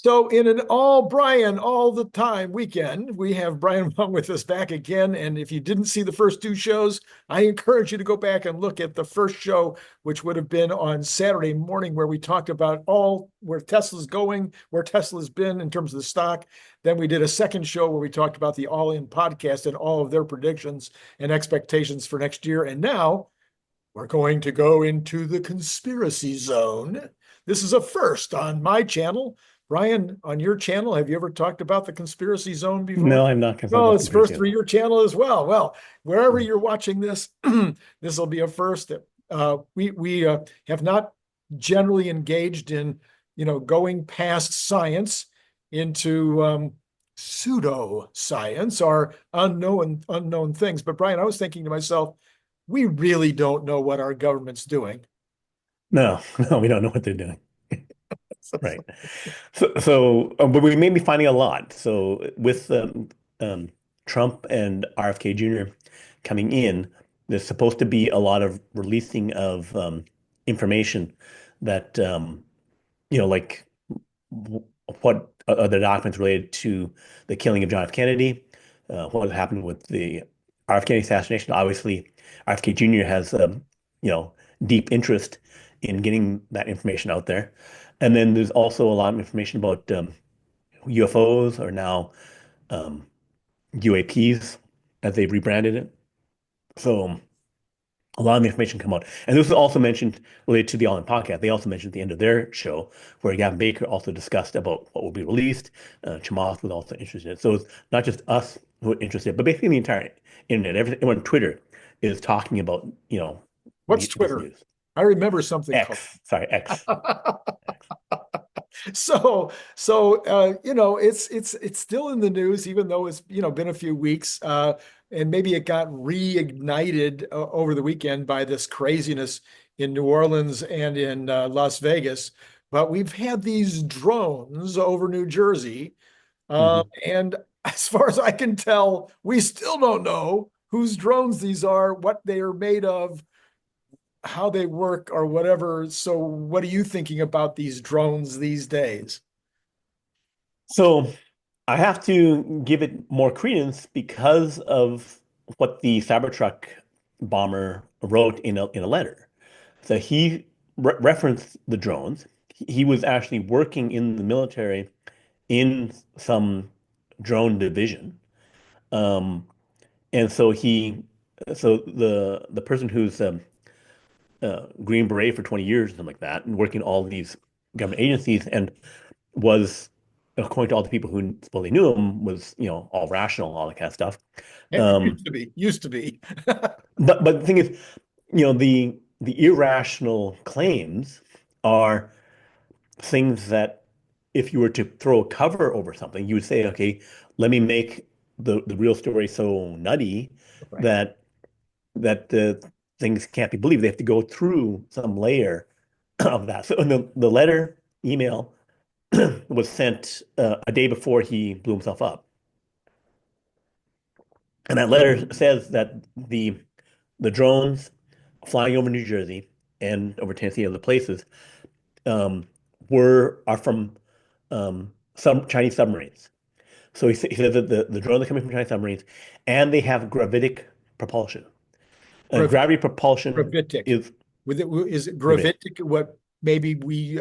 So, in an all Brian all the time weekend, we have Brian Wang with us back again. And if you didn't see the first two shows, I encourage you to go back and look at the first show, which would have been on Saturday morning, where we talked about all where Tesla's going, where Tesla's been in terms of the stock. Then we did a second show where we talked about the All In podcast and all of their predictions and expectations for next year. And now we're going to go into the conspiracy zone. This is a first on my channel. Brian, on your channel, have you ever talked about the conspiracy zone before? No, I'm not concerned No, about it's first conspiracy at for all. your channel as well. Well, wherever Mm. you're watching this, this will be a first. We have not generally engaged in, going past science into pseudo science or unknown things. But Brian, I was thinking to myself, we really don't know what our government's doing. No, no, we don't know what they're doing. Right. But we may be finding a lot. So with um, Trump and RFK Jr. coming in, there's supposed to be a lot of releasing of information that, like w- what are the documents related to the killing of John F. Kennedy, what happened with the RFK Kennedy assassination. Obviously, RFK Jr. has, you know, deep interest in getting that information out there. And then there's also a lot of information about UFOs or now um, UAPs as they've rebranded it. So a lot of information come out. And this was also mentioned related to the All In podcast. They also mentioned at the end of their show where Gavin Baker also discussed about what will be released. Chamath was also interested in it. So it's not just us who are interested, but basically the entire internet, everyone on Twitter is talking about, What's this Twitter? news. I remember something called. X, sorry, X. X. It's still in the news, even though it's been a few weeks, and maybe it got reignited over the weekend by this craziness in New Orleans and in Las Vegas. But we've had these drones over New Jersey, Mhm. and as far as I can tell, we still don't know whose drones these are, what they are made of, how they work or whatever. So what are you thinking about these drones these days? So I have to give it more credence because of what the Cybertruck bomber wrote in a letter. So he referenced the drones. He was actually working in the military in some drone division. Um, and so the person who's Green Beret for 20 years, something like that, and working all these government agencies, and was, according to all the people who supposedly knew him, was, all rational, all that kind of stuff. It Um, used to be. but the thing is, the irrational claims are things that if you were to throw a cover over something, you would say, okay, let me make the real story so nutty Right. that the things can't be believed. They have to go through some layer of that. So the letter email was sent a day before he blew himself up. And that letter says that the drones flying over New Jersey and over Tennessee and other places um, are from some Chinese submarines. So he says that the drones are coming from Chinese submarines, and they have gravitic propulsion. Grav- Gravity propulsion Gravitic. is Is it gravitic, gravitic what maybe we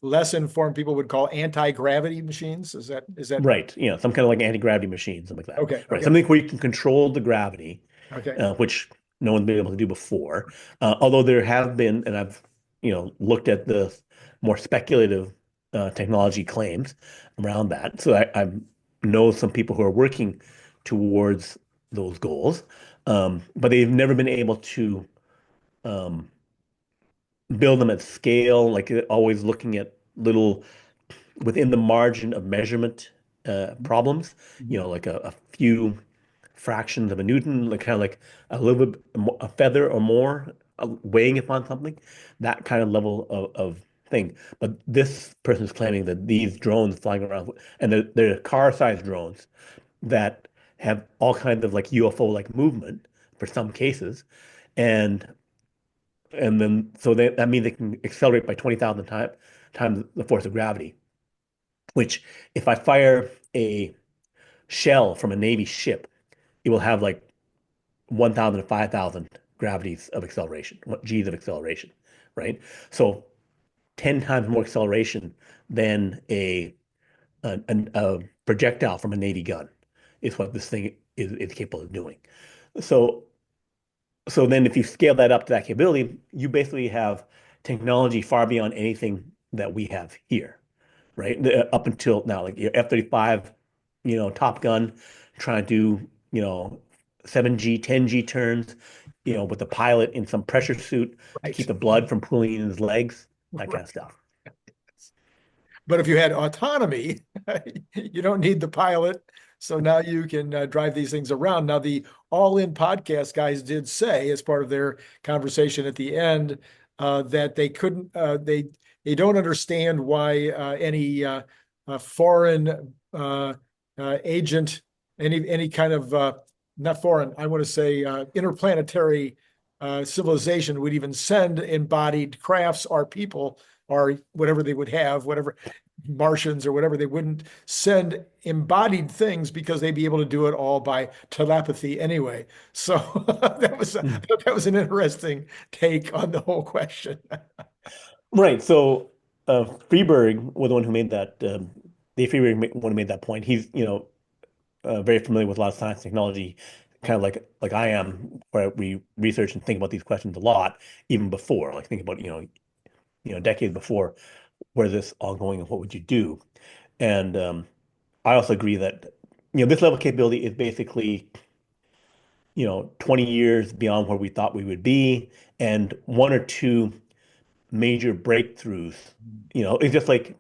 less informed people would call anti-gravity machines? Is that right? Some kind of like anti-gravity machine, something like that, okay? right? Okay. Something where you can control the gravity, Okay. which no one's been able to do before. Although there have been, and I've looked at the more speculative technology claims around that. So I know some people who are working towards those goals, but they've never been able to um, build them at scale, like always looking at little within the margin of measurement problems, Mhm. like a few fractions of a Newton, like kind of like a little bit, a feather or more weighing upon something, that kind of level of thing. But this person is claiming that these drones flying around, and they're car-sized drones that have all kinds of like UFO-like movement for some cases, and then so that means they can accelerate by 20,000 times the force of gravity. which if I fire a shell from a Navy ship, it will have like 1,000 to 5,000 gravities of acceleration, G's of acceleration, right? So 10 times more acceleration than a projectile from a Navy gun is what this thing is capable of doing. So so then if you scale that up to that capability, you basically have technology far beyond anything that we have here, right? Up until now, like your F-35, Top Gun, trying to do, 7G, 10G turns, with the pilot in some pressure suit to keep Right. the blood from pooling in his legs, that kind of Right. stuff. But if you had autonomy, you don't need the pilot. So now you can drive these things around. Now, the All In podcast guys did say, as part of their conversation at the end, that they couldn't, they don't understand why any foreign agent, any kind of not foreign, I want to say interplanetary civilization would even send embodied crafts or people or whatever they would have, whatever Martians or whatever, they wouldn't send embodied things because they'd be able to do it all by telepathy anyway. So Mm. that was an interesting take on the whole question. Right. So Freeberg was the one who made that. Dave Freeberg one who made that point. He's very familiar with a lot of science technology, kind of like I am, where we research and think about these questions a lot, even before, like think about decades before, where is this all going and what would you do? And I also agree that this level of capability is basically 20 years beyond where we thought we would be, and one or two major breakthroughs. It's just like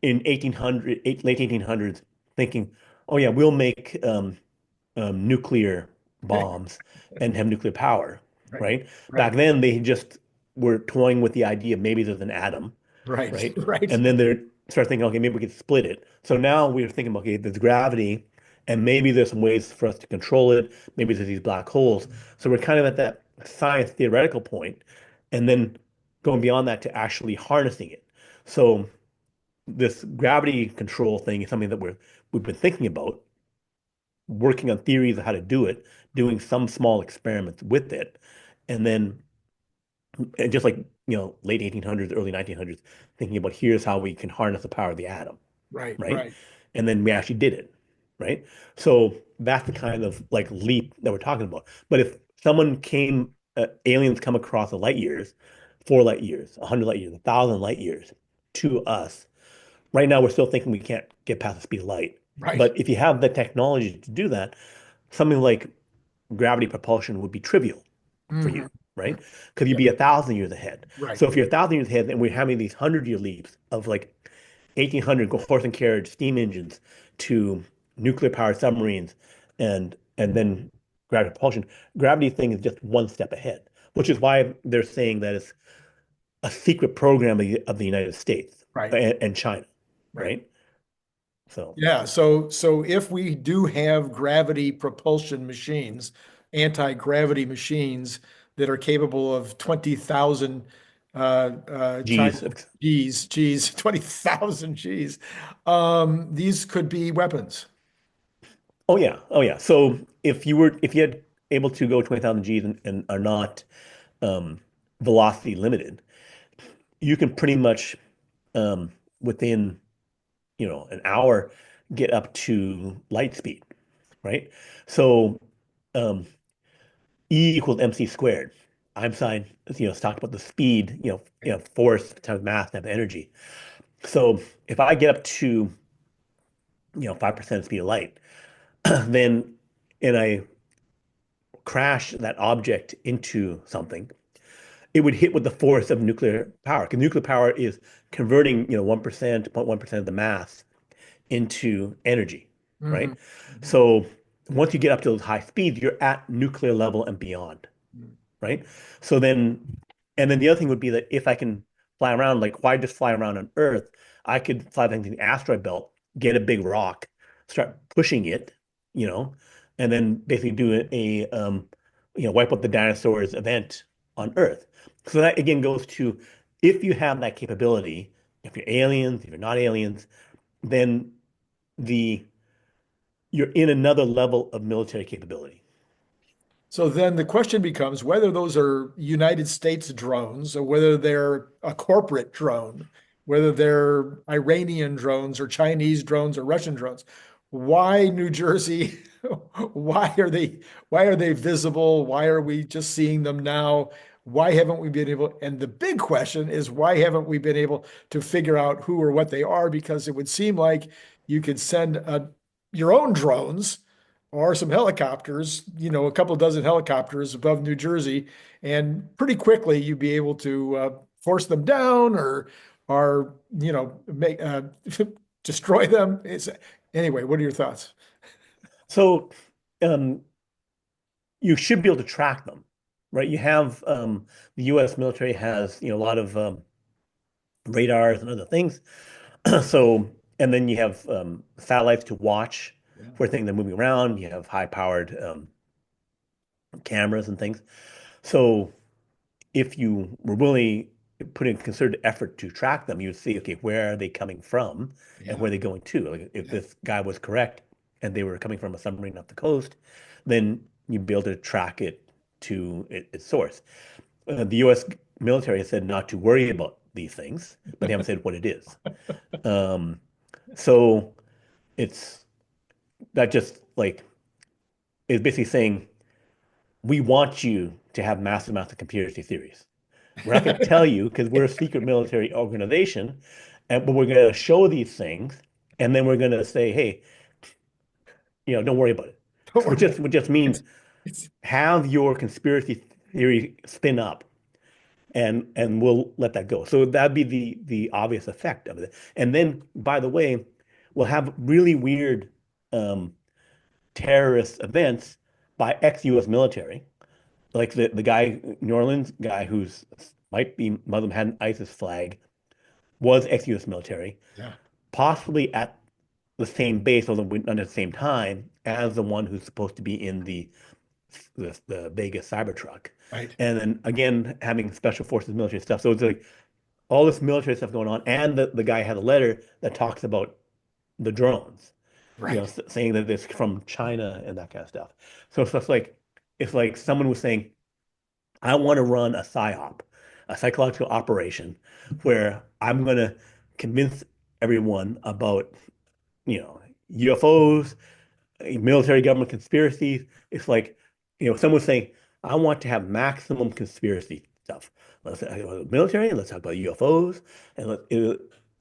in late 1800s, thinking, oh yeah, we'll make nuclear bombs and have nuclear power, Right, right? Back right, then, they just were toying with the idea maybe there's an atom, right, right? right, And then they start thinking, okay, maybe we could split it. So now we're thinking, okay, there's gravity, and maybe there's some ways for us to control it. Maybe there's these black holes. So we're kind of at that science theoretical point, and then going beyond that to actually harnessing it. So this gravity control thing is something that we've been thinking about, working on theories of how to do it, doing some small experiments with it, and then and just like late 1800s, early 1900s, thinking about here's how we can harness the power of the atom, right, right? right, And then we actually did it, right? So that's the kind of like leap that we're talking about. But if aliens come across 4 light years, 100 light years, 1,000 light years to us, right now we're still thinking we can't get past the speed of light. right. But if you have the technology to do that, something like gravity propulsion would be trivial for Hmm. you, right? Because you'd Yeah, be 1,000 years ahead. right, So if you're 1,000 years ahead, and we're having these 100-year leaps of like 1800 horse and carriage steam engines to nuclear powered submarines and then gravity propulsion, gravity thing is just one step ahead, which is why they're saying that it's a secret program of the United States right, and China, right. right? So, Yeah, so if we do have gravity propulsion machines, anti-gravity machines that are capable of 20,000 times geez. G's, 20,000 G's, these could be weapons. Oh yeah. Oh yeah. So if you had able to go 20,000 Gs and are not um, velocity limited, you can pretty much within an hour get up to light speed, right? So um, E equals mc squared. Einstein, talked about the speed, force times mass times energy. So if I get up to 5% speed of light, then and I crash that object into something, it would hit with the force of nuclear power. Because nuclear power is converting, 1%, 0.1% of the mass into energy, Hmm. right? So once you get up to those high speeds, you're at nuclear level and beyond, right? So then, and then the other thing would be that if I can fly around, like why just fly around on Earth? I could fly things in the asteroid belt, get a big rock, start pushing it, you know, and then basically do wipe out the dinosaurs event on Earth. So that again goes to if you have that capability, if you're aliens, if you're not aliens, then the you're in another level of military capability. So then the question becomes whether those are United States drones or whether they're a corporate drone, whether they're Iranian drones or Chinese drones or Russian drones. Why New Jersey? Why are they visible? Why are we just seeing them now? Why haven't we been able? And the big question is why haven't we been able to figure out who or what they are? Because it would seem like you could send your own drones or some helicopters, a couple dozen helicopters above New Jersey, and pretty quickly you'd be able to force them down or make destroy them. Anyway, what are your thoughts? So um, you should be able to track them, right? You have the U.S. military has a lot of radars and other things. So and then you have satellites to watch Yeah. for things that are moving around. You have high-powered cameras and things. So if you were really putting concerted effort to track them, you would see, okay, where are they coming from and Yeah. where are they going to? Like if Yeah. this guy was correct and they were coming from a submarine off the coast, then you'd be able to track it to its source. The U.S. military has said not to worry about these things, but they haven't said what it is. Um, so it's that just like is basically saying we want you to have massive amounts of conspiracy theories. We're not going to tell you because we're a secret military organization, but we're going to show these things, and then we're going to say, hey, don't worry about it. Don't Which worry about just it. which just It's means it's have your conspiracy theory spin up, and we'll let that go. So that'd be the obvious effect of it. And then, by the way, we'll have really weird um, terrorist events by ex-US military, like the guy, New Orleans guy who's might be Muslim, had an ISIS flag, was ex-US military, yeah, possibly at the same base, although not at the same time, as the one who's supposed to be in the Vegas Cybertruck. right, And then again, having special forces military stuff. So it's like all this military stuff going on. And the guy had a letter that talks about the drones, right. saying that it's from China and that kind of stuff. So it's like someone was saying, I want to run a psyop, a psychological operation, where I'm going to convince everyone about, UFOs, military government conspiracies. It's like, someone saying, I want to have maximum conspiracy stuff. Let's talk about military, let's talk about UFOs, and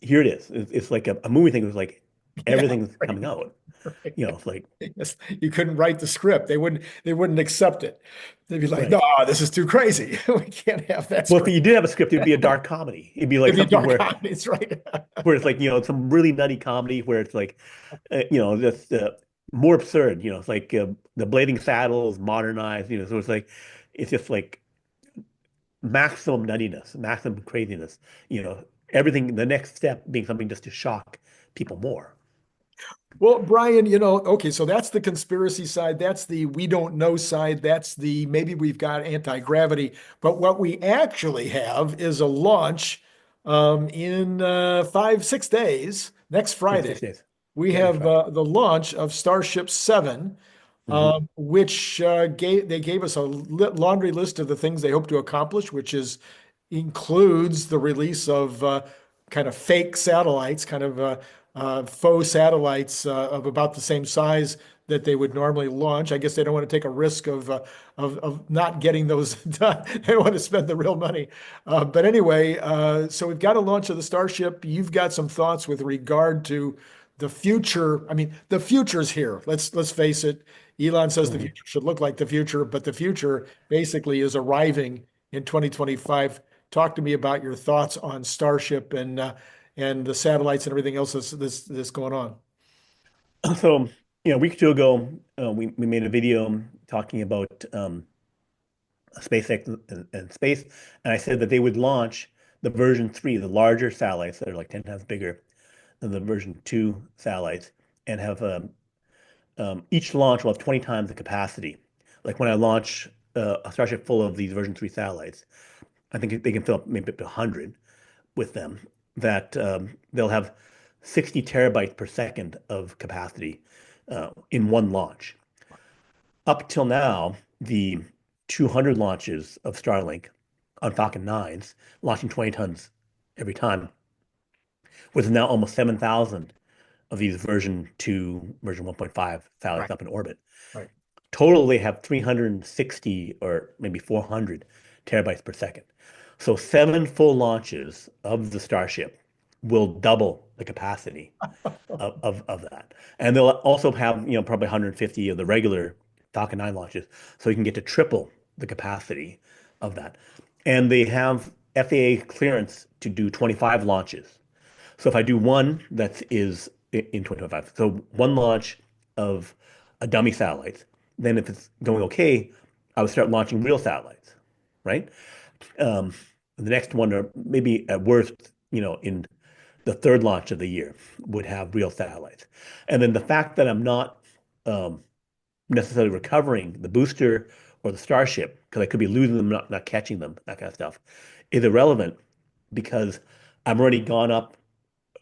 here it is. It's like a movie thing. It was like Yeah, everything's right, coming out. right. It's like, Yes, you couldn't write the script. They wouldn't accept it. They'd be like, no, right. this is too crazy. We can't have that Well, if script. you did have a script, it'd be a dark comedy. It'd be like It'd be something dark where comedies, right? where it's like, some really nutty comedy where it's like, just more absurd. It's like the Blading Saddles modernized. So it's just like maximum nuttiness, maximum craziness. Everything. The next step being something just to shock people more. Well, Brian, okay, so that's the conspiracy side. That's the we don't know side. That's the maybe we've got anti-gravity. But what we actually have is a launch in 5, 6 days, next Yeah, Friday. 6 days. We Yeah, next have Friday. the launch of Starship 7, Hmm. which they gave us a laundry list of the things they hope to accomplish, which is includes the release of kind of fake satellites, kind of faux satellites of about the same size that they would normally launch. I guess they don't want to take a risk of not getting those done. They want to spend the real money. But anyway, so we've got a launch of the Starship. You've got some thoughts with regard to the future. I mean, the future's here. Let's face it. Elon says the Hmm. future should look like the future, but the future basically is arriving in 2025. Talk to me about your thoughts on Starship and the satellites and everything else that's going on. So, a week or two ago, we made a video talking about SpaceX and space, and I said that they would launch the version 3, the larger satellites that are like 10 times bigger than the version 2 satellites, and have each launch will have 20 times the capacity. Like when I launch a Starship full of these version 3 satellites, I think they can fill up maybe up to 100 with them. That they'll have 60 terabytes per second of capacity in one launch. Up till now, the 200 launches of Starlink on Falcon 9s, launching 20 tons every time, with now almost 7,000 of these version 2, version 1.5 satellites Right, up in orbit. right. Total, they have 360 or maybe 400 terabytes per second. So 7 full launches of the Starship will double the capacity of that. And they'll also have, probably 150 of the regular Falcon 9 launches, so you can get to triple the capacity of that. And they have FAA clearance to do 25 launches. So if I do one that is in 2025, so one launch of a dummy satellite, then if it's going okay, I would start launching real satellites, right? Um, the next one, or maybe at worst, in the third launch of the year, would have real satellites. And then the fact that I'm not um, necessarily recovering the booster or the Starship, because I could be losing them, not catching them, that kind of stuff, is irrelevant because I've already gone up.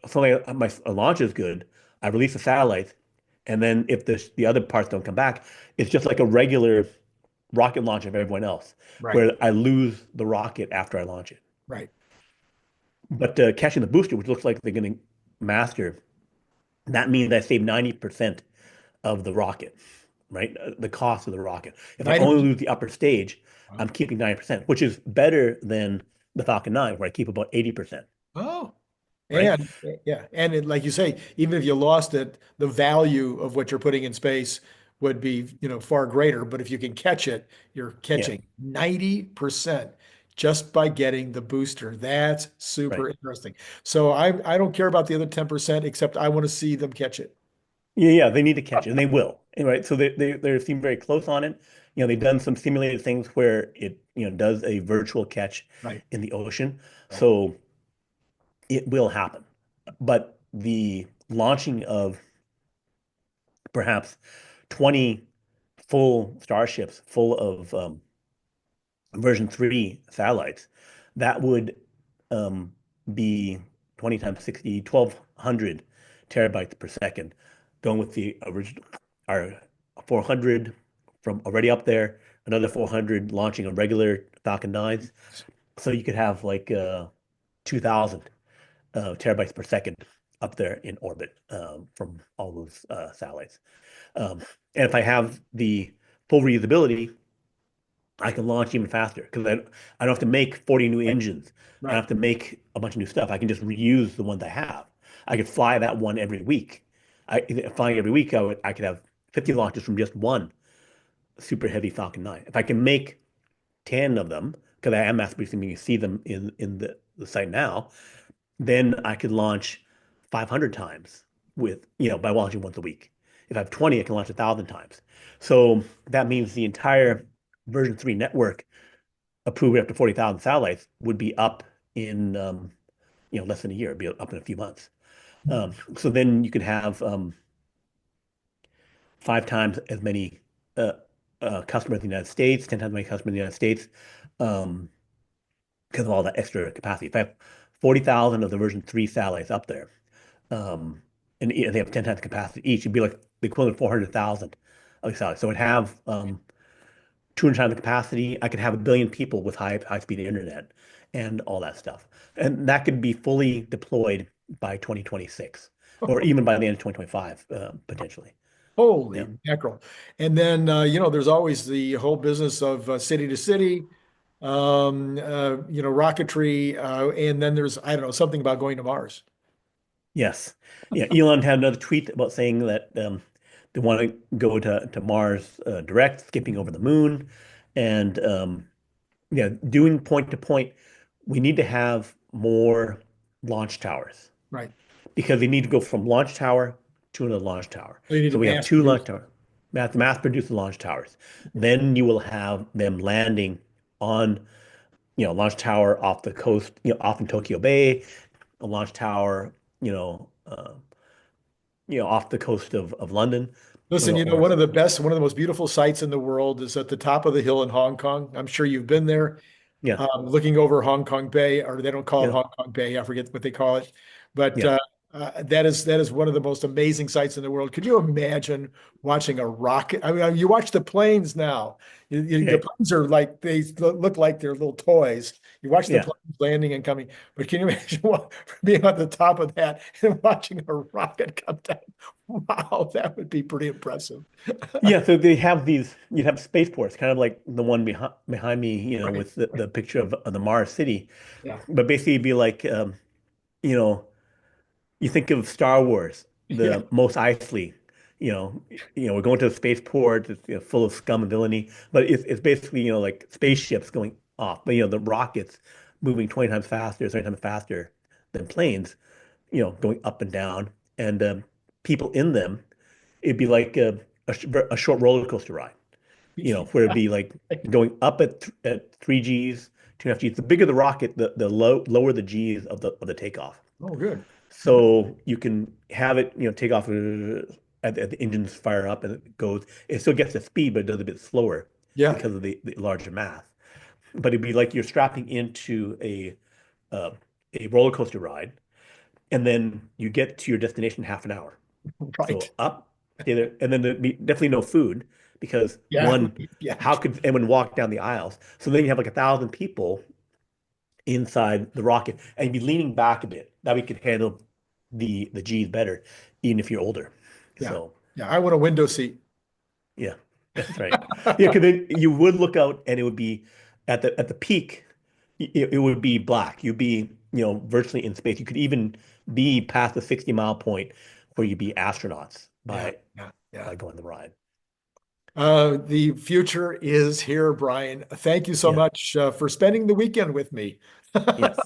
So my launch is good. I release the satellite, and then if the other parts don't come back, it's just like a regular rocket launch of everyone else, Right, where I lose the rocket after I launch it. right. But catching the booster, which looks like they're going to master, that means I save 90% of the rocket, right? The cost of the rocket. If I only 90%. lose the upper stage, I'm keeping 90%, which is better than the Falcon 9, where I keep about 80%, Oh, right? and yeah, and like you say, even if you lost it, the value of what you're putting in space would be, far greater. But if you can catch it, you're Yeah, catching 90% just by getting the booster. That's right. super interesting. So I don't care about the other 10%, except I want to see them catch it. Yeah, they need to catch it, and they will. Right. So they seem very close on it. They've done some simulated things where it, does a virtual catch Right, in the ocean. right, So it will happen. But the launching of perhaps 20 full starships full of version 3 satellites, that would um, be 20 times 60, 1,200 terabytes per second, going with the original, our 400 from already up there, another 400 launching on regular Falcon 9s. So you could have like 2,000 terabytes per second up there in orbit from all those satellites. Um, and if I have the full reusability, I can launch even faster because I don't have to make 40 new right, engines. I don't right. have to make a bunch of new stuff. I can just reuse the ones I have. I could fly that one every week. Flying every week, I could have 50 launches from just one super heavy Falcon 9. If I can make 10 of them, because I am mass producing, you can see them in the site now, then I could launch 500 times by launching once a week. If I have 20, I can launch 1,000 times. So that means the entire version 3 network approved after 40,000 satellites would be up in less than a year. It'd be up in a few months. So then you could have 5 times as many uh, customers in the United States, 10 times as many customers in the United States, um, because of all that extra capacity. If I have 40,000 of the version 3 satellites up there, um, and they have 10 times capacity each, it'd be like the equivalent of 400,000 of these satellites. So it'd have 200 times the capacity. I could have 1 billion people with high speed internet and all that stuff. And that could be fully deployed by 2026 or even by the end of 2025, potentially. Yeah. Holy mackerel. And then, there's always the whole business of city to city, rocketry. And then there's, I don't know, something about going to Mars. Yes. Yeah. Elon had another tweet about saying that they want to go to Mars direct, skipping over the moon, and yeah, doing point to point. We need to have more launch towers, Right. because they need to go from launch tower to another launch tower. So you need to So we have mass two launch produce. towers, mass produce the launch towers. Then you will have them landing on, launch tower off the coast, off in Tokyo Bay, a launch tower, off the coast of London, Listen, or one of the most beautiful sights in the world is at the top of the hill in Hong Kong. I'm sure you've been there, yeah, looking over Hong Kong Bay, or they don't call it yeah, Hong Kong Bay. I forget what they call it. But yeah, That is one of the most amazing sights in the world. Could you imagine watching a rocket? I mean, you watch the planes now. The Okay. planes are like they look like they're little toys. You watch the Yeah. planes landing and coming, but can you imagine being on the top of that and watching a rocket come down? Wow, that would be pretty impressive. Yeah, so they have these, you have spaceports, kind of like the one behind me, Right. with the picture of the Mars city. Yeah. But basically it'd be like, you know, you think of Star Wars, Yeah. the Mos Eisley, we're going to the spaceport, it's, full of scum and villainy, but it's basically, like spaceships going off, but the rockets moving 20 times faster, 30 times faster than planes, going up and down, and people in them, it'd be like a short roller coaster ride, where it'd be like going up at 3 Gs, 2.5 Gs. The bigger the rocket, the lower the Gs of the takeoff. Oh, good. So you can have it, take off at the engines fire up and it goes. It still gets the speed, but it does a bit slower Yeah. because of the larger mass. But it'd be like you're strapping into uh, a roller coaster ride, and then you get to your destination in half an hour. Right. So up, stay there, and then there'd be definitely no food because Yeah. one, Yeah. how could anyone walk down the aisles? So then you have like 1,000 people inside the rocket, and you'd be leaning back a bit. That we could handle the G's better, even if you're older. Yeah. So Yeah. I want a window seat. yeah, that's right. Yeah, because then you would look out, and it would be at the peak. It would be black. You'd be virtually in space. You could even be past the 60-mile point where you'd be astronauts Yeah. by Yeah. Yeah. by going the ride. The future is here, Brian. Thank you so Yeah. much for spending the weekend with me. Yes.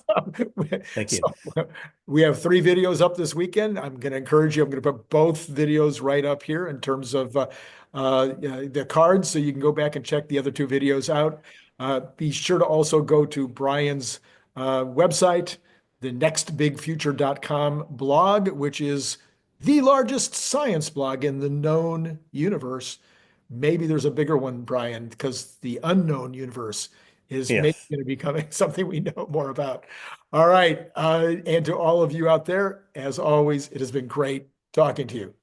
Thank you. So we have 3 videos up this weekend. I'm going to encourage you. I'm going to put both videos right up here in terms of the cards, so you can go back and check the other 2 videos out. Be sure to also go to Brian's website, the nextbigfuture.com blog, which is the largest science blog in the known universe. Maybe there's a bigger one, Brian, because the unknown universe is maybe Yes. going to be becoming something we know more about. All right. And to all of you out there, as always, it has been great talking to you.